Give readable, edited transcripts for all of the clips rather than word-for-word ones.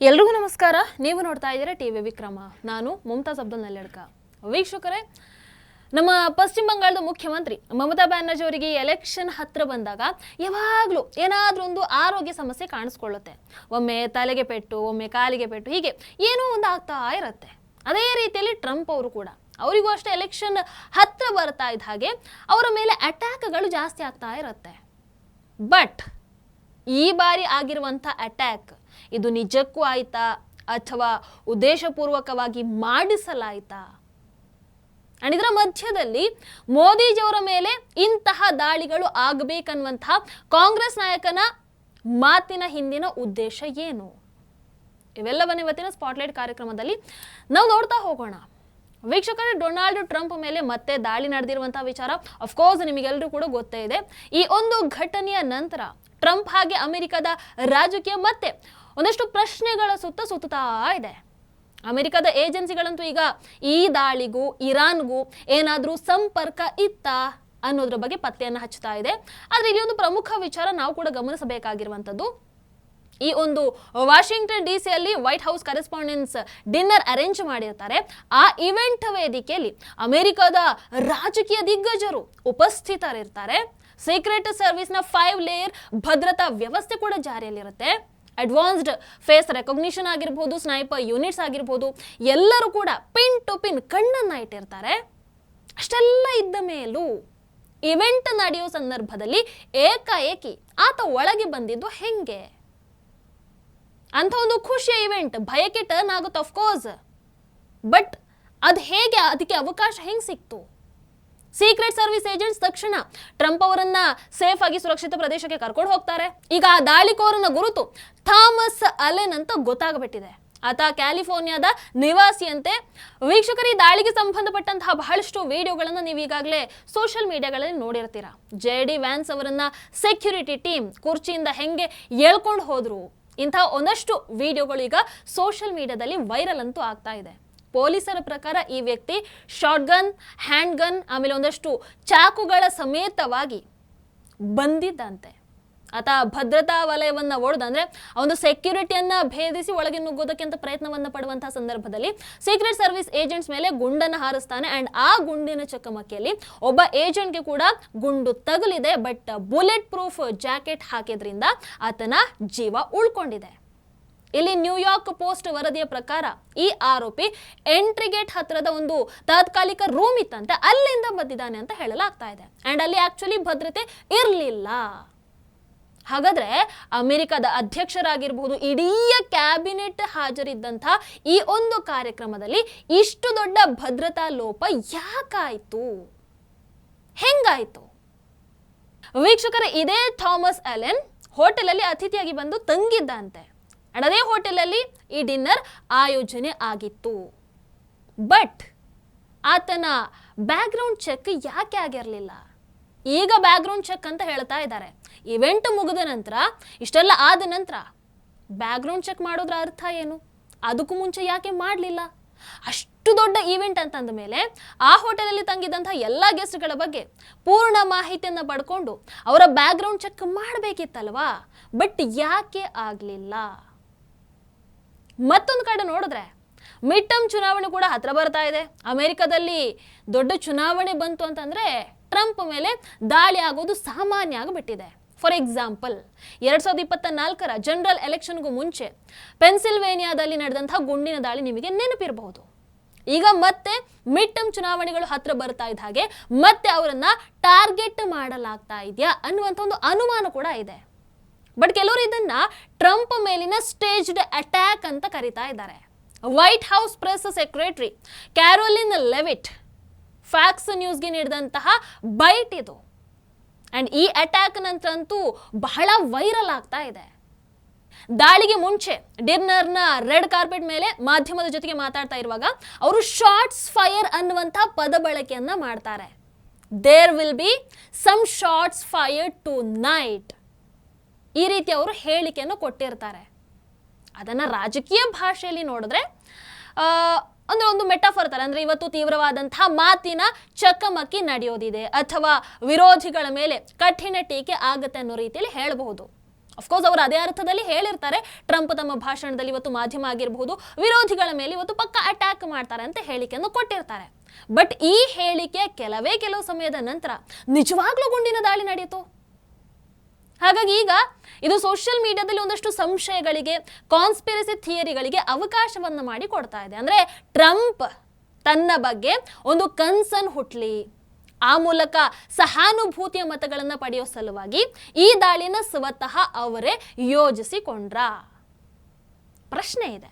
ಎಲ್ರಿಗೂ ನಮಸ್ಕಾರ. ನೀವು ನೋಡ್ತಾ ಇದ್ದೀರಾ ಟಿವಿ ವಿಕ್ರಮ. ನಾನು ಮುಮ್ತಾಜ್ ಅಬ್ದುಲ್ ನಲ್ಲೆಡ್ಕ. ವೀಕ್ಷಕರೇ, ನಮ್ಮ ಪಶ್ಚಿಮ ಬಂಗಾಳದ ಮುಖ್ಯಮಂತ್ರಿ ಮಮತಾ ಬ್ಯಾನರ್ಜಿ ಅವರಿಗೆ ಎಲೆಕ್ಷನ್ ಹತ್ರ ಬಂದಾಗ ಯಾವಾಗಲೂ ಏನಾದರೂ ಒಂದು ಆರೋಗ್ಯ ಸಮಸ್ಯೆ ಕಾಣಿಸ್ಕೊಳ್ಳುತ್ತೆ. ಒಮ್ಮೆ ತಲೆಗೆ ಪೆಟ್ಟು, ಒಮ್ಮೆ ಕಾಲಿಗೆ ಪೆಟ್ಟು, ಹೀಗೆ ಏನೋ ಒಂದು ಆಗ್ತಾ ಇರುತ್ತೆ. ಅದೇ ರೀತಿಯಲ್ಲಿ ಟ್ರಂಪ್ ಅವರು ಕೂಡ ಅವರಿಗೂ ಅಷ್ಟೇ ಎಲೆಕ್ಷನ್ ಹತ್ರ ಬರ್ತಾ ಇದ್ದ ಹಾಗೆ ಅವರ ಮೇಲೆ ಅಟ್ಯಾಕ್ಗಳು ಜಾಸ್ತಿ ಆಗ್ತಾ ಇರುತ್ತೆ. ಬಟ್ ಈ ಬಾರಿ ಆಗಿರುವಂಥ ಅಟ್ಯಾಕ್ ಇದು ನಿಜಕ್ಕೂ ಆಯ್ತಾ ಅಥವಾ ಉದ್ದೇಶಪೂರ್ವಕವಾಗಿ ಮಾಡಿಸಲಾಯ್ತಾ? ಅಂಡ್ ಇದರ ಮಧ್ಯದಲ್ಲಿ ಮೋದಿಜಿಯವರ ಮೇಲೆ ಇಂತಹ ದಾಳಿಗಳು ಆಗಬೇಕನ್ನುವಂತಹ ಕಾಂಗ್ರೆಸ್ ನಾಯಕನ ಮಾತಿನ ಹಿಂದಿನ ಉದ್ದೇಶ ಏನು? ಇವೆಲ್ಲವನ್ನ ಇವತ್ತಿನ ಸ್ಪಾಟ್ಲೈಟ್ ಕಾರ್ಯಕ್ರಮದಲ್ಲಿ ನಾವು ನೋಡ್ತಾ ಹೋಗೋಣ. ವೀಕ್ಷಕರೇ, ಡೊನಾಲ್ಡ್ ಟ್ರಂಪ್ ಮೇಲೆ ಮತ್ತೆ ದಾಳಿ ನಡೆದಿರುವಂತಹ ವಿಚಾರ ಅಫ್ಕೋರ್ಸ್ ನಿಮಗೆಲ್ಲರೂ ಕೂಡ ಗೊತ್ತೇ ಇದೆ. ಈ ಒಂದು ಘಟನೆಯ ನಂತರ ಟ್ರಂಪ್ ಹಾಗೆ ಅಮೆರಿಕದ ರಾಜಕೀಯ ಮತ್ತೆ ಒಂದಷ್ಟು ಪ್ರಶ್ನೆಗಳ ಸುತ್ತಾ ಇದೆ. ಅಮೆರಿಕದ ಏಜೆನ್ಸಿಗಳಂತೂ ಈಗ ಈ ದಾಳಿಗೂ ಇರಾನ್ಗೂ ಏನಾದರೂ ಸಂಪರ್ಕ ಇತ್ತಾ ಅನ್ನೋದ್ರ ಬಗ್ಗೆ ಪತ್ತೆಯನ್ನು ಹಚ್ಚುತ್ತಾ ಇದೆ. ಆದರೆ ಇಲ್ಲಿ ಒಂದು ಪ್ರಮುಖ ವಿಚಾರ ನಾವು ಕೂಡ ಗಮನಿಸಬೇಕಾಗಿರುವಂಥದ್ದು, ಈ ಒಂದು ವಾಷಿಂಗ್ಟನ್ ಡಿ ಸಿಯಲ್ಲಿ white house correspondence dinner arrange ಮಾಡಿರ್ತಾರೆ. ಆ ಇವೆಂಟ್ ವೇದಿಕೆಯಲ್ಲಿ ಅಮೆರಿಕದ ರಾಜಕೀಯ ದಿಗ್ಗಜರು ಉಪಸ್ಥಿತರಿರ್ತಾರೆ. ಸೀಕ್ರೆಟ್ ಸರ್ವಿಸ್ನ 5 ಲೇಯರ್ ಭದ್ರತಾ ವ್ಯವಸ್ಥೆ ಕೂಡ ಜಾರಿಯಲ್ಲಿರುತ್ತೆ. ಅಡ್ವಾನ್ಸ್ಡ್ ಫೇಸ್ ರೆಕಗ್ನಿಷನ್ ಆಗಿರ್ಬೋದು, ಸ್ನೈಪರ್ ಯೂನಿಟ್ಸ್ ಆಗಿರ್ಬೋದು, ಎಲ್ಲರೂ ಕೂಡ ಪಿನ್ ಟು ಪಿನ್ ಕಣ್ಣನ್ನ ಇಟ್ಟಿರ್ತಾರೆ. ಅಷ್ಟೆಲ್ಲ ಇದ್ದ ಮೇಲೂ ಇವೆಂಟ್ ನಡೆಯೋ ಸಂದರ್ಭದಲ್ಲಿ ಏಕಾಏಕಿ ಆತ ಒಳಗೆ ಬಂದಿದ್ದು ಹೆಂಗೆ? ಅಂತ ಒಂದು ಖುಷಿಯ ಇವೆಂಟ್ ಭಯಕ್ಕೆ ಟರ್ನ್ ಆಗುತ್ತೆ ಅಫ್ಕೋರ್ಸ್. ಬಟ್ ಅದು ಹೇಗೆ, ಅದಕ್ಕೆ ಅವಕಾಶ ಹೆಂಗೆ ಸಿಕ್ತು? ಸೀಕ್ರೆಟ್ ಸರ್ವಿಸ್ ಏಜೆಂಟ್ಸ್ ತಕ್ಷಣ ಟ್ರಂಪ್ ಅವರನ್ನ ಸೇಫ್ ಆಗಿ ಸುರಕ್ಷಿತ ಪ್ರದೇಶಕ್ಕೆ ಕರ್ಕೊಂಡು ಹೋಗ್ತಾರೆ. ಈಗ ಆ ದಾಳಿಕೋರನ ಗುರುತು ಥಾಮಸ್ ಅಲೆನ್ ಅಂತ ಗೊತ್ತಾಗ್ಬಿಟ್ಟಿದೆ. ಆತ ಕ್ಯಾಲಿಫೋರ್ನಿಯಾದ ನಿವಾಸಿಯಂತೆ. ವೀಕ್ಷಕರು, ಈ ದಾಳಿಗೆ ಸಂಬಂಧಪಟ್ಟಂತಹ ಬಹಳಷ್ಟು ವಿಡಿಯೋಗಳನ್ನು ನೀವು ಈಗಾಗಲೇ ಸೋಷಿಯಲ್ ಮೀಡಿಯಾಗಳಲ್ಲಿ ನೋಡಿರ್ತೀರಾ. JD ವ್ಯಾನ್ಸ್ ಅವರನ್ನ ಸೆಕ್ಯೂರಿಟಿ ಟೀಮ್ ಕುರ್ಚಿಯಿಂದ ಹೆಂಗೆ ಎಳ್ಕೊಂಡು ಹೋದ್ರು, ಇಂತಹ ಒಂದಷ್ಟು ವಿಡಿಯೋಗಳು ಈಗ ಸೋಷಿಯಲ್ ಮೀಡಿಯಾದಲ್ಲಿ ವೈರಲ್ ಅಂತೂ ಆಗ್ತಾ ಇದೆ. ಪೊಲೀಸರ ಪ್ರಕಾರ ಈ ವ್ಯಕ್ತಿ ಶಾರ್ಟ್ ಗನ್, ಹ್ಯಾಂಡ್ ಗನ್, ಆಮೇಲೆ ಒಂದಷ್ಟು ಚಾಕುಗಳ ಸಮೇತವಾಗಿ ಬಂದಿದ್ದಂತೆ. ಆತ ಭದ್ರತಾ ವಲಯವನ್ನ ಒಡೆದಂದ್ರೆ ಒಂದು ಸೆಕ್ಯೂರಿಟಿಯನ್ನ ಭೇದಿಸಿ ಒಳಗೆ ನುಗ್ಗೋದಕ್ಕಿಂತ ಪ್ರಯತ್ನವನ್ನ ಪಡುವಂತಹ ಸಂದರ್ಭದಲ್ಲಿ ಸೀಕ್ರೆಟ್ ಸರ್ವಿಸ್ ಏಜೆಂಟ್ಸ್ ಮೇಲೆ ಗುಂಡನ್ನು ಹಾರಿಸ್ತಾನೆ. ಅಂಡ್ ಆ ಗುಂಡಿನ ಚಕಮಕಿಯಲ್ಲಿ ಒಬ್ಬ ಏಜೆಂಟ್ಗೆ ಕೂಡ ಗುಂಡು ತಗುಲಿದೆ. ಬಟ್ ಬುಲೆಟ್ ಪ್ರೂಫ್ ಜಾಕೆಟ್ ಹಾಕಿದ್ರಿಂದ ಆತನ ಜೀವ ಉಳ್ಕೊಂಡಿದೆ. ಇಲ್ಲಿ ನ್ಯೂಯಾರ್ಕ್ ಪೋಸ್ಟ್ ವರದಿಯ ಪ್ರಕಾರ ಈ ಆರೋಪಿ ಎಂಟ್ರಿ ಗೇಟ್ ಹತ್ರದ ಒಂದು ತಾತ್ಕಾಲಿಕ ರೂಮ್ ಇತ್ತಂತೆ, ಅಲ್ಲಿಂದ ಬಂದಿದ್ದಾನೆ ಅಂತ ಹೇಳಲಾಗ್ತಾ ಇದೆ. ಅಂಡ್ ಅಲ್ಲಿ ಆಕ್ಚುಲಿ ಭದ್ರತೆ ಇರಲಿಲ್ಲ. ಹಾಗಾದ್ರೆ ಅಮೆರಿಕದ ಅಧ್ಯಕ್ಷರಾಗಿರಬಹುದು, ಇಡೀ ಕ್ಯಾಬಿನೆಟ್ ಹಾಜರಿದ್ದಂಥ ಈ ಒಂದು ಕಾರ್ಯಕ್ರಮದಲ್ಲಿ ಇಷ್ಟು ದೊಡ್ಡ ಭದ್ರತಾ ಲೋಪ ಯಾಕಾಯ್ತು, ಹೆಂಗಾಯ್ತು? ವೀಕ್ಷಕರೇ, ಇದೇ ಥಾಮಸ್ ಅಲೆನ್ ಹೋಟೆಲ್ ಅಲ್ಲಿ ಅತಿಥಿಯಾಗಿ ಬಂದು ತಂಗಿದ್ದಂತೆ. ಅದೇ ಹೋಟೆಲಲ್ಲಿ ಈ ಡಿನ್ನರ್ ಆಯೋಜನೆ ಆಗಿತ್ತು. ಬಟ್ ಆತನ ಬ್ಯಾಕ್ಗ್ರೌಂಡ್ ಚೆಕ್ ಯಾಕೆ ಆಗಿರಲಿಲ್ಲ? ಈಗ ಬ್ಯಾಕ್ಗ್ರೌಂಡ್ ಚೆಕ್ ಅಂತ ಹೇಳ್ತಾ ಇದ್ದಾರೆ. ಇವೆಂಟ್ ಮುಗಿದ ನಂತರ, ಇಷ್ಟೆಲ್ಲ ಆದ ನಂತರ ಬ್ಯಾಕ್ಗ್ರೌಂಡ್ ಚೆಕ್ ಮಾಡೋದ್ರ ಅರ್ಥ ಏನು? ಅದಕ್ಕೂ ಮುಂಚೆ ಯಾಕೆ ಮಾಡಲಿಲ್ಲ? ಅಷ್ಟು ದೊಡ್ಡ ಈವೆಂಟ್ ಅಂತಂದ ಮೇಲೆ ಆ ಹೋಟೆಲಲ್ಲಿ ತಂಗಿದಂಥ ಎಲ್ಲ ಗೆಸ್ಟ್ಗಳ ಬಗ್ಗೆ ಪೂರ್ಣ ಮಾಹಿತಿಯನ್ನು ಪಡ್ಕೊಂಡು ಅವರ ಬ್ಯಾಕ್ಗ್ರೌಂಡ್ ಚೆಕ್ ಮಾಡಬೇಕಿತ್ತಲ್ವಾ? ಬಟ್ ಯಾಕೆ ಆಗಲಿಲ್ಲ? ಮತ್ತೊಂದು ಕಡೆ ನೋಡಿದ್ರೆ ಮಿಡ್ ಟರ್ಮ್ ಚುನಾವಣೆ ಕೂಡ ಹತ್ರ ಬರ್ತಾ ಇದೆ. ಅಮೆರಿಕದಲ್ಲಿ ದೊಡ್ಡ ಚುನಾವಣೆ ಬಂತು ಅಂತಂದ್ರೆ ಟ್ರಂಪ್ ಮೇಲೆ ದಾಳಿ ಆಗೋದು ಸಾಮಾನ್ಯ ಆಗಿಬಿಟ್ಟಿದೆ. ಫಾರ್ ಎಕ್ಸಾಂಪಲ್, 2024ರ ಜನರಲ್ ಎಲೆಕ್ಷನ್ಗೂ ಮುಂಚೆ ಪೆನ್ಸಿಲ್ವೇನಿಯಾದಲ್ಲಿ ನಡೆದಂತಹ ಗುಂಡಿನ ದಾಳಿ ನಿಮಗೆ ನೆನಪಿರಬಹುದು. ಈಗ ಮತ್ತೆ ಮಿಡ್ ಟರ್ಮ್ ಚುನಾವಣೆಗಳು ಹತ್ರ ಬರ್ತಾ ಇದ್ದ ಹಾಗೆ ಮತ್ತೆ ಅವರನ್ನ ಟಾರ್ಗೆಟ್ ಮಾಡಲಾಗ್ತಾ ಇದೆಯಾ ಅನ್ನುವಂಥ ಒಂದು ಅನುಮಾನ ಕೂಡ ಇದೆ. ಬಟ್ ಕೆಲವರು ಇದನ್ನ ಟ್ರಂಪ್ ಮೇಲಿನ ಸ್ಟೇಜ್ಡ್ ಅಟ್ಯಾಕ್ ಅಂತ ಕರೀತಾ ಇದ್ದಾರೆ. White House press secretary Karoline Leavitt Fox ನ್ಯೂಸ್ಗೆ ನೀಡಿದಂತಹ ಬೈಟ್ ಇದು. ಅಂಡ್ ಈ ಅಟ್ಯಾಕ್ ನಂತರ ಅಂತೂ ಬಹಳ ವೈರಲ್ ಆಗ್ತಾ ಇದೆ. ದಾಳಿಗೆ ಮುಂಚೆ ಡಿನ್ನರ್ನ ರೆಡ್ ಕಾರ್ಪೆಟ್ ಮೇಲೆ ಮಾಧ್ಯಮದ ಜೊತೆಗೆ ಮಾತಾಡ್ತಾ ಇರುವಾಗ ಅವರು ಶಾರ್ಟ್ಸ್ ಫೈರ್ ಅನ್ನುವಂಥ ಪದ ಬಳಕೆಯನ್ನ ಮಾಡ್ತಾರೆ. There will be some shots fire tonight, ಈ ರೀತಿ ಅವರು ಹೇಳಿಕೆಯನ್ನು ಕೊಟ್ಟಿರ್ತಾರೆ. ಅದನ್ನು ರಾಜಕೀಯ ಭಾಷೆಯಲ್ಲಿ ನೋಡಿದ್ರೆ ಅಂದ್ರೆ ಒಂದು ಮೆಟಾಫರ್ ತರ, ಅಂದ್ರೆ ಇವತ್ತು ತೀವ್ರವಾದಂತಹ ಮಾತಿನ ಚಕಮಕಿ ನಡೆಯೋದಿದೆ ಅಥವಾ ವಿರೋಧಿಗಳ ಮೇಲೆ ಕಠಿಣ ಟೀಕೆ ಆಗುತ್ತೆ ಅನ್ನೋ ರೀತಿಯಲ್ಲಿ ಹೇಳಬಹುದು. ಅಫ್ಕೋರ್ಸ್ ಅವರು ಅದೇ ಅರ್ಥದಲ್ಲಿ ಹೇಳಿರ್ತಾರೆ. ಟ್ರಂಪ್ ತಮ್ಮ ಭಾಷಣದಲ್ಲಿ ಇವತ್ತು ಮಾಧ್ಯಮ ಆಗಿರಬಹುದು ವಿರೋಧಿಗಳ ಮೇಲೆ ಇವತ್ತು ಪಕ್ಕ ಅಟ್ಯಾಕ್ ಮಾಡ್ತಾರೆ ಅಂತ ಹೇಳಿಕೆಯನ್ನು ಕೊಟ್ಟಿರ್ತಾರೆ. ಬಟ್ ಈ ಹೇಳಿಕೆ ಕೆಲವು ಸಮಯದ ನಂತರ ನಿಜವಾಗ್ಲೂ ಗುಂಡಿನ ದಾಳಿ ನಡೆಯಿತು. ಹಾಗಾಗಿ ಈಗ ಇದು ಸೋಷಿಯಲ್ ಮೀಡಿಯಾದಲ್ಲಿ ಒಂದಷ್ಟು ಸಂಶಯಗಳಿಗೆ, ಕಾನ್ಸ್ಪಿರಸಿ ಥಿಯರಿಗಳಿಗೆ ಅವಕಾಶವನ್ನು ಮಾಡಿ ಕೊಡ್ತಾ ಇದೆ. ಅಂದ್ರೆ ಟ್ರಂಪ್ ತನ್ನ ಬಗ್ಗೆ ಒಂದು ಕನ್ಸರ್ನ್ ಹುಟ್ಲಿ, ಆ ಮೂಲಕ ಸಹಾನುಭೂತಿಯ ಮತಗಳನ್ನು ಪಡೆಯೋ ಸಲುವಾಗಿ ಈ ದಾಳಿನ ಸ್ವತಃ ಅವರೇ ಯೋಜಿಸಿಕೊಂಡ್ರ? ಪ್ರಶ್ನೆ ಇದೆ.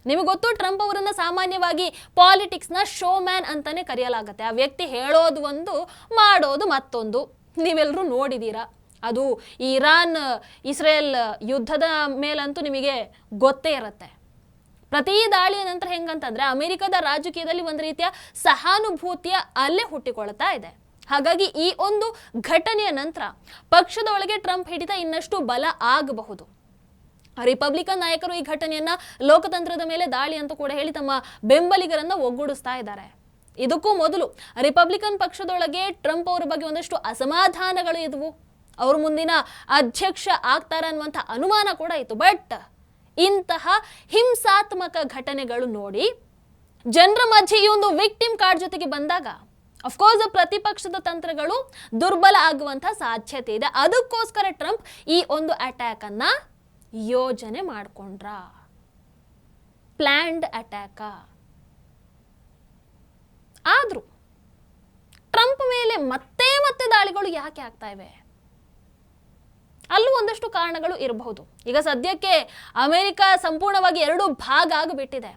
ನಿಮಗೆ ಗೊತ್ತು, ಟ್ರಂಪ್ ಅವರನ್ನ ಸಾಮಾನ್ಯವಾಗಿ ಪಾಲಿಟಿಕ್ಸ್ನ ಶೋ ಮ್ಯಾನ್ ಅಂತಾನೆ ಕರೆಯಲಾಗುತ್ತೆ. ಆ ವ್ಯಕ್ತಿ ಹೇಳೋದು ಒಂದು, ಮಾಡೋದು ಮತ್ತೊಂದು. ನೀವೆಲ್ಲರೂ ನೋಡಿದ್ದೀರಾ. ಅದು ಇರಾನ್ ಇಸ್ರೇಲ್ ಯುದ್ಧದ ಮೇಲಂತೂ ನಿಮಗೆ ಗೊತ್ತೇ ಇರುತ್ತೆ. ಪ್ರತಿ ದಾಳಿಯ ನಂತರ ಹೆಂಗಂತಂದ್ರೆ ಅಮೆರಿಕದ ರಾಜಕೀಯದಲ್ಲಿ ಒಂದು ರೀತಿಯ ಸಹಾನುಭೂತಿಯ ಅಲೆ ಹುಟ್ಟಿಕೊಳ್ತಾ ಇದೆ. ಹಾಗಾಗಿ ಈ ಒಂದು ಘಟನೆಯ ನಂತರ ಪಕ್ಷದ ಒಳಗೆ ಟ್ರಂಪ್ ಹಿಡಿತ ಇನ್ನಷ್ಟು ಬಲ ಆಗಬಹುದು. ರಿಪಬ್ಲಿಕನ್ ನಾಯಕರು ಈ ಘಟನೆಯನ್ನ ಲೋಕತಂತ್ರದ ಮೇಲೆ ದಾಳಿ ಅಂತ ಕೂಡ ಹೇಳಿ ತಮ್ಮ ಬೆಂಬಲಿಗರನ್ನ ಒಗ್ಗೂಡಿಸ್ತಾ ಇದ್ದಾರೆ. ಇದಕ್ಕೂ ಮೊದಲು ರಿಪಬ್ಲಿಕನ್ ಪಕ್ಷದೊಳಗೆ ಟ್ರಂಪ್ ಅವರ ಬಗ್ಗೆ ಒಂದಷ್ಟು ಅಸಮಾಧಾನಗಳು ಇದ್ವು. ಅವರು ಮುಂದಿನ ಅಧ್ಯಕ್ಷ ಆಗ್ತಾರ ಅನ್ನುವಂಥ ಅನುಮಾನ ಕೂಡ ಇತ್ತು. ಬಟ್ ಇಂತಹ ಹಿಂಸಾತ್ಮಕ ಘಟನೆಗಳು ನೋಡಿ ಜನರ ಮಧ್ಯೆ ಈ ಒಂದು ವಿಕ್ಟಿಮ್ ಕಾರ್ಡ್ ಜೊತೆಗೆ ಬಂದಾಗ ಅಫ್ಕೋರ್ಸ್ ಪ್ರತಿಪಕ್ಷದ ತಂತ್ರಗಳು ದುರ್ಬಲ ಆಗುವಂಥ ಸಾಧ್ಯತೆ ಇದೆ. ಅದಕ್ಕೋಸ್ಕರ ಟ್ರಂಪ್ ಈ ಒಂದು ಅಟ್ಯಾಕ್ ಅನ್ನ ಯೋಜನೆ ಮಾಡಿಕೊಂಡ್ರ. Planned attack. ಆದ್ರೂ ಟ್ರಂಪ್ ಮೇಲೆ ಮತ್ತೆ ಮತ್ತೆ ದಾಳಿಗಳು ಯಾಕೆ ಆಗ್ತಾ ಇವೆ? ಅಲ್ಲೂ ಒಂದಷ್ಟು ಕಾರಣಗಳು ಇರಬಹುದು. ಈಗ ಸದ್ಯಕ್ಕೆ ಅಮೆರಿಕ ಸಂಪೂರ್ಣವಾಗಿ ಎರಡು ಭಾಗ ಆಗಿಬಿಟ್ಟಿದೆ.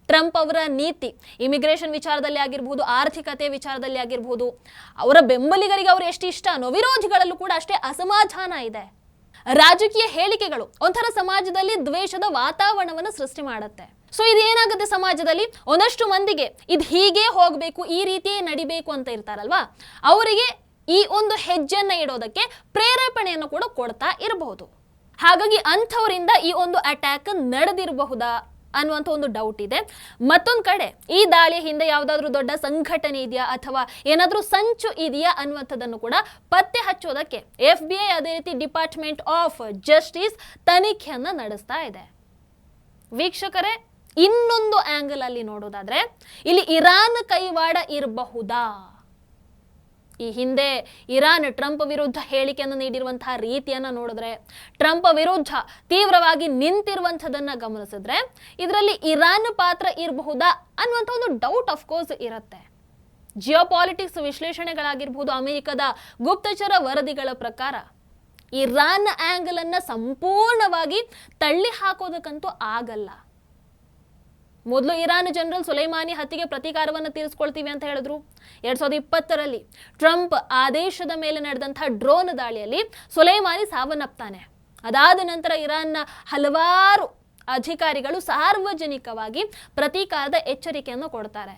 ಟ್ರಂಪ್ ಅವರ ನೀತಿ ಇಮಿಗ್ರೇಷನ್ ವಿಚಾರದಲ್ಲಿ ಆಗಿರಬಹುದು, ಆರ್ಥಿಕತೆ ವಿಚಾರದಲ್ಲಿ ಆಗಿರಬಹುದು, ಅವರ ಬೆಂಬಲಿಗರಿಗೆ ಅವರು ಎಷ್ಟು ಇಷ್ಟ ಅನ್ನೋ, ವಿರೋಧಿಗಳಲ್ಲೂ ಕೂಡ ಅಷ್ಟೇ ಅಸಮಾಧಾನ ಇದೆ. ರಾಜಕೀಯ ಹೇಳಿಕೆಗಳು ಒಂಥರ ಸಮಾಜದಲ್ಲಿ ದ್ವೇಷದ ವಾತಾವರಣವನ್ನು ಸೃಷ್ಟಿ ಮಾಡುತ್ತೆ. ಸೊ ಇದೇನಾಗುತ್ತೆ, ಸಮಾಜದಲ್ಲಿ ಒಂದಷ್ಟು ಮಂದಿಗೆ ಇದು ಹೀಗೆ ಹೋಗಬೇಕು, ಈ ರೀತಿಯೇ ನಡಿಬೇಕು ಅಂತ ಇರ್ತಾರಲ್ವಾ, ಅವರಿಗೆ ಈ ಒಂದು ಹೆಜ್ಜೆಯನ್ನ ಇಡೋದಕ್ಕೆ ಪ್ರೇರೇಪಣೆಯನ್ನು ಕೂಡ ಕೊಡ್ತಾ ಇರಬಹುದು. ಹಾಗಾಗಿ ಅಂಥವರಿಂದ ಈ ಒಂದು ಅಟ್ಯಾಕ್ ನಡೆದಿರಬಹುದಾ ಅನ್ನುವಂಥ ಒಂದು ಡೌಟ್ ಇದೆ. ಮತ್ತೊಂದು ಕಡೆ ಈ ದಾಳಿಯ ಹಿಂದೆ ಯಾವುದಾದ್ರೂ ದೊಡ್ಡ ಸಂಘಟನೆ ಇದೆಯಾ ಅಥವಾ ಏನಾದರೂ ಸಂಚು ಇದೆಯಾ ಅನ್ನುವಂಥದ್ದನ್ನು ಕೂಡ ಪತ್ತೆ ಹಚ್ಚೋದಕ್ಕೆ FBI ಅದೇ ರೀತಿ ಡಿಪಾರ್ಟ್ಮೆಂಟ್ ಆಫ್ ಜಸ್ಟಿಸ್ ತನಿಖೆಯನ್ನ ನಡೆಸ್ತಾ ಇದೆ. ವೀಕ್ಷಕರೇ, ಇನ್ನೊಂದು ಆಂಗಲ್ ಅಲ್ಲಿ ನೋಡೋದಾದ್ರೆ ಇಲ್ಲಿ ಇರಾನ್ ಕೈವಾಡ ಇರಬಹುದಾ? ಈ ಹಿಂದೆ ಇರಾನ್ ಟ್ರಂಪ್ ವಿರುದ್ಧ ಹೇಳಿಕೆಯನ್ನು ನೀಡಿರುವಂತಹ ರೀತಿಯನ್ನ ನೋಡಿದ್ರೆ, ಟ್ರಂಪ್ ವಿರುದ್ಧ ತೀವ್ರವಾಗಿ ನಿಂತಿರುವಂಥದ್ದನ್ನ ಗಮನಿಸಿದ್ರೆ ಇದರಲ್ಲಿ ಇರಾನ್ ಪಾತ್ರ ಇರಬಹುದಾ ಅನ್ನುವಂಥ ಒಂದು ಡೌಟ್ ಅಫ್ಕೋರ್ಸ್ ಇರುತ್ತೆ. ಜಿಯೋಪಾಲಿಟಿಕ್ಸ್ ವಿಶ್ಲೇಷಣೆಗಳಾಗಿರ್ಬೋದು, ಅಮೆರಿಕದ ಗುಪ್ತಚರ ವರದಿಗಳ ಪ್ರಕಾರ ಇರಾನ್ ಆಂಗಲ್ ಅನ್ನ ಸಂಪೂರ್ಣವಾಗಿ ತಳ್ಳಿ ಹಾಕೋದಕ್ಕಂತೂ ಆಗಲ್ಲ. ಮೊದಲು ಇರಾನ್ ಜನರಲ್ ಸುಲೈಮಾನಿ ಹತ್ಯೆಗೆ ಪ್ರತೀಕಾರವನ್ನು ತೀರಿಸ್ಕೊಳ್ತೀವಿ ಅಂತ ಹೇಳಿದ್ರು. 2020ರಲ್ಲಿ ಟ್ರಂಪ್ ಆದೇಶದ ಮೇಲೆ ನಡೆದಂತಹ ಡ್ರೋನ್ ದಾಳಿಯಲ್ಲಿ ಸುಲೈಮಾನಿ ಸಾವನ್ನಪ್ತಾನೆ. ಅದಾದ ನಂತರ ಇರಾನ್ನ ಹಲವಾರು ಅಧಿಕಾರಿಗಳು ಸಾರ್ವಜನಿಕವಾಗಿ ಪ್ರತೀಕಾರದ ಎಚ್ಚರಿಕೆಯನ್ನು ಕೊಡ್ತಾರೆ.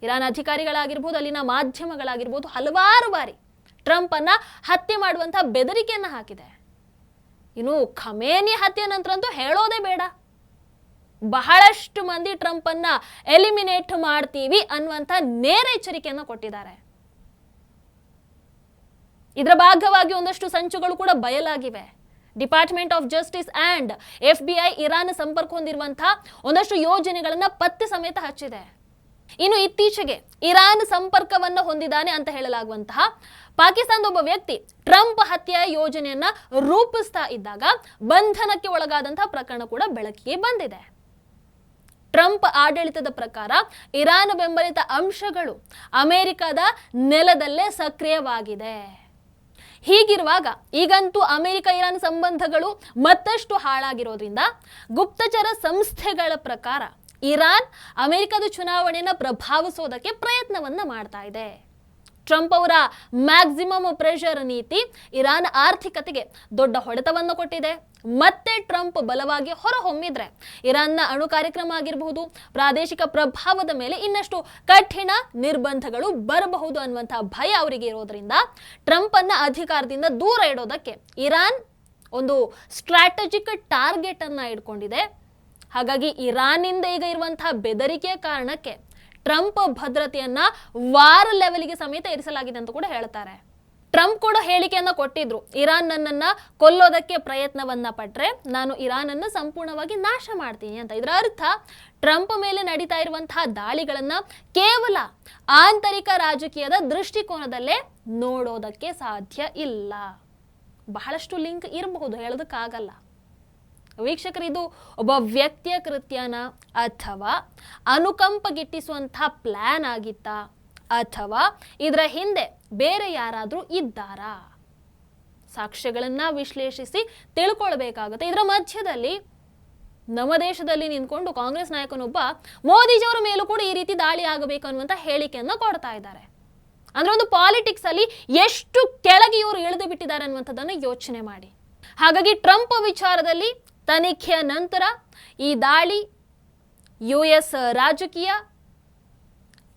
ಇರಾನ್ ಅಧಿಕಾರಿಗಳಾಗಿರ್ಬೋದು, ಅಲ್ಲಿನ ಮಾಧ್ಯಮಗಳಾಗಿರ್ಬೋದು ಹಲವಾರು ಬಾರಿ ಟ್ರಂಪ್ ಅನ್ನ ಹತ್ಯೆ ಮಾಡುವಂತಹ ಬೆದರಿಕೆಯನ್ನ ಹಾಕಿದೆ. ಇನ್ನು ಖಮೇನಿ ಹತ್ಯೆ ನಂತರ ಅಂತೂ ಹೇಳೋದೇ ಬೇಡ. ಬಹಳಷ್ಟು ಮಂದಿ ಟ್ರಂಪ್ ಅನ್ನ ಎಲಿಮಿನೇಟ್ ಮಾಡ್ತೀವಿ ಅನ್ನುವಂಥ ನೇರ ಎಚ್ಚರಿಕೆಯನ್ನು ಕೊಟ್ಟಿದ್ದಾರೆ. ಇದರ ಭಾಗವಾಗಿ ಒಂದಷ್ಟು ಸಂಚುಗಳು ಕೂಡ ಬಯಲಾಗಿವೆ. Department of Justice and FBI Iran ಸಂಪರ್ಕ ಹೊಂದಿರುವಂತಹ ಒಂದಷ್ಟು ಯೋಜನೆಗಳನ್ನ ಪತ್ತೆ ಸಮೇತ ಹಚ್ಚಿದೆ. ಇನ್ನು ಇತ್ತೀಚೆಗೆ ಇರಾನ್ ಸಂಪರ್ಕವನ್ನು ಹೊಂದಿದ್ದಾನೆ ಅಂತ ಹೇಳಲಾಗುವಂತಹ ಪಾಕಿಸ್ತಾನದ ಒಬ್ಬ ವ್ಯಕ್ತಿ ಟ್ರಂಪ್ ಹತ್ಯೆಯ ಯೋಜನೆಯನ್ನ ರೂಪಿಸ್ತಾ ಇದ್ದಾಗ ಬಂಧನಕ್ಕೆ ಒಳಗಾದಂತಹ ಪ್ರಕರಣ ಕೂಡ ಬೆಳಕಿಗೆ ಬಂದಿದೆ. ಟ್ರಂಪ್ ಆಡಳಿತದ ಪ್ರಕಾರ ಇರಾನ್ ಬೆಂಬಲಿತ ಅಂಶಗಳು ಅಮೆರಿಕದ ನೆಲದಲ್ಲೇ ಸಕ್ರಿಯವಾಗಿದೆ. ಹೀಗಿರುವಾಗ ಈಗಂತೂ ಅಮೆರಿಕ ಇರಾನ್ ಸಂಬಂಧಗಳು ಮತ್ತಷ್ಟು ಹಾಳಾಗಿರೋದ್ರಿಂದ ಗುಪ್ತಚರ ಸಂಸ್ಥೆಗಳ ಪ್ರಕಾರ ಇರಾನ್ ಅಮೆರಿಕದ ಚುನಾವಣೆಯನ್ನು ಪ್ರಭಾವಿಸೋದಕ್ಕೆ ಪ್ರಯತ್ನವನ್ನ ಮಾಡ್ತಾ ಇದೆ. ಟ್ರಂಪ್ ಅವರ ಮ್ಯಾಕ್ಸಿಮಮ್ ಪ್ರೆಷರ್ ನೀತಿ ಇರಾನ್ ಆರ್ಥಿಕತೆಗೆ ದೊಡ್ಡ ಹೊಡೆತವನ್ನು ಕೊಟ್ಟಿದೆ. ಮತ್ತೆ ಟ್ರಂಪ್ ಬಲವಾಗಿ ಹೊರಹೊಮ್ಮಿದ್ರೆ ಇರಾನ್ನ ಅಣು ಕಾರ್ಯಕ್ರಮ ಆಗಿರಬಹುದು, ಪ್ರಾದೇಶಿಕ ಪ್ರಭಾವದ ಮೇಲೆ ಇನ್ನಷ್ಟು ಕಠಿಣ ನಿರ್ಬಂಧಗಳು ಬರಬಹುದು ಅನ್ನುವಂತಹ ಭಯ ಅವರಿಗೆ ಇರೋದ್ರಿಂದ ಟ್ರಂಪ್ ಅನ್ನ ಅಧಿಕಾರದಿಂದ ದೂರ ಇಡೋದಕ್ಕೆ ಇರಾನ್ ಒಂದು ಸ್ಟ್ರಾಟಜಿಕ್ ಟಾರ್ಗೆಟ್ ಅನ್ನ ಇಟ್ಕೊಂಡಿದೆ. ಹಾಗಾಗಿ ಇರಾನ್ನಿಂದ ಈಗ ಇರುವಂತಹ ಬೆದರಿಕೆಯ ಕಾರಣಕ್ಕೆ ಟ್ರಂಪ್ ಭದ್ರತೆಯನ್ನ ವಾರ್ ಲೆವೆಲ್ಗೆ ಸಮೇತ ಇರಿಸಲಾಗಿದೆ ಅಂತ ಕೂಡ ಹೇಳ್ತಾರೆ. ಟ್ರಂಪ್ ಕೂಡ ಹೇಳಿಕೆಯನ್ನ ಕೊಟ್ಟಿದ್ರು, ಇರಾನ್ ನನ್ನನ್ನ ಕೊಲ್ಲೋದಕ್ಕೆ ಪ್ರಯತ್ನವನ್ನ ಪಟ್ರೆ ನಾನು ಇರಾನ್ ಅನ್ನು ಸಂಪೂರ್ಣವಾಗಿ ನಾಶ ಮಾಡ್ತೀನಿ ಅಂತ. ಇದರ ಅರ್ಥ ಟ್ರಂಪ್ ಮೇಲೆ ನಡೀತಾ ಇರುವಂತಹ ದಾಳಿಗಳನ್ನ ಕೇವಲ ಆಂತರಿಕ ರಾಜಕೀಯದ ದೃಷ್ಟಿಕೋನದಲ್ಲೇ ನೋಡೋದಕ್ಕೆ ಸಾಧ್ಯ ಇಲ್ಲ. ಬಹಳಷ್ಟು ಲಿಂಕ್ ಇರಬಹುದು, ಹೇಳೋದಕ್ಕಾಗಲ್ಲ. ವೀಕ್ಷಕರು, ಇದು ಒಬ್ಬ ವ್ಯಕ್ತಿಯ ಕೃತ್ಯನ ಅಥವಾ ಅನುಕಂಪ ಗಿಟ್ಟಿಸುವಂತಹ ಪ್ಲಾನ್ ಆಗಿತ್ತಾ ಅಥವಾ ಇದರ ಹಿಂದೆ ಬೇರೆ ಯಾರಾದರೂ ಇದ್ದಾರಾ? ಸಾಕ್ಷ್ಯಗಳನ್ನ ವಿಶ್ಲೇಷಿಸಿ ತಿಳ್ಕೊಳ್ಬೇಕಾಗುತ್ತೆ. ಇದರ ಮಧ್ಯದಲ್ಲಿ ನಮ್ಮ ದೇಶದಲ್ಲಿ ನಿಂತ್ಕೊಂಡು ಕಾಂಗ್ರೆಸ್ ನಾಯಕನೊಬ್ಬ ಮೋದಿಜಿಯವರ ಮೇಲೂ ಕೂಡ ಈ ರೀತಿ ದಾಳಿ ಆಗಬೇಕು ಅನ್ನುವಂಥ ಹೇಳಿಕೆಯನ್ನು ಕೊಡ್ತಾ ಇದ್ದಾರೆ. ಅಂದ್ರೆ ಒಂದು ಪಾಲಿಟಿಕ್ಸ್ ಅಲ್ಲಿ ಎಷ್ಟು ಕೆಳಗೆ ಇವರು ಇಳಿದು ಬಿಟ್ಟಿದ್ದಾರೆ ಅನ್ನುವಂಥದ್ದನ್ನು ಯೋಚನೆ ಮಾಡಿ. ಹಾಗಾಗಿ ಟ್ರಂಪ್ ವಿಚಾರದಲ್ಲಿ ತನಿಖೆಯ ನಂತರ ಈ ದಾಳಿ, US ರಾಜಕೀಯ,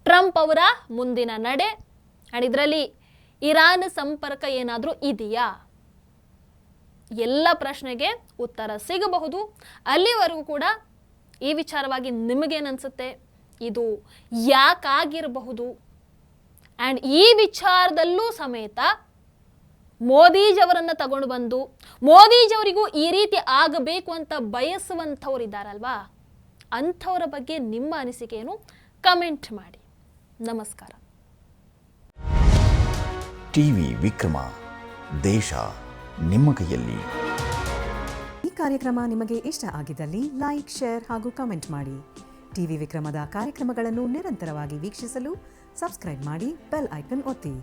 ಟ್ರಂಪ್ ಅವರ ಮುಂದಿನ ನಡೆ ಅಂಡ್ ಇದರಲ್ಲಿ ಇರಾನ್ ಸಂಪರ್ಕ ಏನಾದರೂ ಇದೆಯಾ, ಎಲ್ಲ ಪ್ರಶ್ನೆಗೆ ಉತ್ತರ ಸಿಗಬಹುದು. ಅಲ್ಲಿವರೆಗೂ ಕೂಡ ಈ ವಿಚಾರವಾಗಿ ನಿಮಗೇನನ್ಸುತ್ತೆ, ಇದು ಯಾಕಾಗಿರಬಹುದು ಆ್ಯಂಡ್ ಈ ವಿಚಾರದಲ್ಲೂ ಸಮೇತ ಮೋದಿಜಿಯವರನ್ನು ತಗೊಂಡು ಬಂದು ಮೋದಿಜಿಯವರಿಗೂ ಈ ರೀತಿ ಆಗಬೇಕು ಅಂತ ಬಯಸುವಂಥವ್ರು ಇದ್ದಾರಲ್ವಾ, ಅಂಥವರ ಬಗ್ಗೆ ನಿಮ್ಮ ಅನಿಸಿಕೆಯನ್ನು ಕಮೆಂಟ್ ಮಾಡಿ. ನಮಸ್ಕಾರ. ಟಿವಿ ವಿಕ್ರಮ, ದೇಶ ನಿಮ್ಮ ಕೈಯಲ್ಲಿ. ಈ ಕಾರ್ಯಕ್ರಮ ನಿಮಗೆ ಇಷ್ಟ ಆಗಿದ್ದಲ್ಲಿ ಲೈಕ್, ಶೇರ್ ಹಾಗೂ ಕಮೆಂಟ್ ಮಾಡಿ. ಟಿವಿ ವಿಕ್ರಮದ ಕಾರ್ಯಕ್ರಮಗಳನ್ನು ನಿರಂತರವಾಗಿ ವೀಕ್ಷಿಸಲು ಸಬ್ಸ್ಕ್ರೈಬ್ ಮಾಡಿ, ಬೆಲ್ ಐಕನ್ ಒತ್ತಿ.